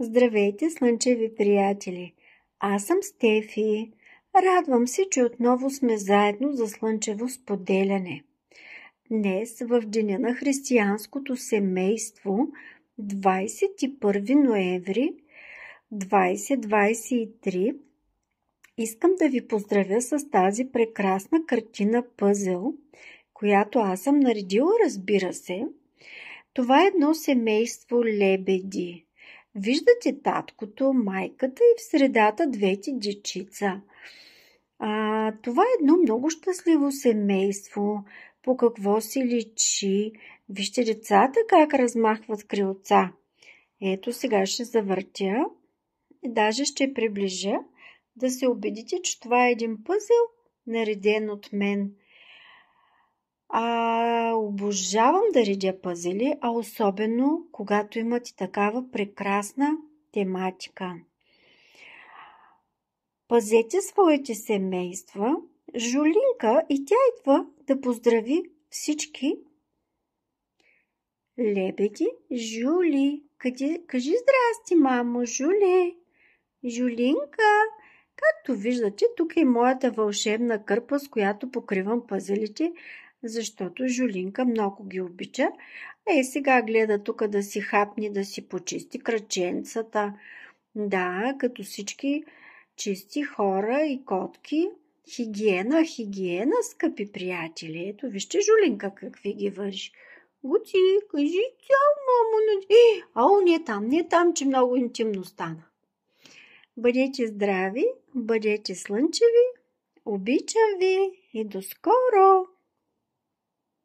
Здравейте, слънчеви приятели! Аз съм Стефи. Радвам се, че отново сме заедно за слънчево споделяне. Днес, в деня на християнското семейство, 21 ноември 2023, искам да ви поздравя с тази прекрасна картина пъзел, която аз съм наредила, разбира се. Това е едно семейство лебеди. Виждате таткото, майката и в средата двете дечица. Това е едно много щастливо семейство. По какво си личи? Вижте децата как размахват крилца. Ето сега ще завъртя и даже ще приближа да се убедите, че това е един пъзел, нареден от мен. Обожавам да редя пъзели, а особено когато имат и такава прекрасна тематика. Пазете своите семейства. Жулинка и тя идва да поздрави всички лебеди. Жули, кажи здрасти, мамо, Жули. Жулинка, както виждате, тук е моята вълшебна кърпа, с която покривам пъзелите, защото Жулинка много ги обича. Сега гледа тук да си хапни, да си почисти краченцата. Да, като всички чисти хора и котки. Хигиена, скъпи приятели. Ето, вижте Жулинка какви ги върши. Гути, кажи цял, мамо. Не е там, че много интимно стана. Бъдете здрави, бъдете слънчеви, обичам ви и до скоро!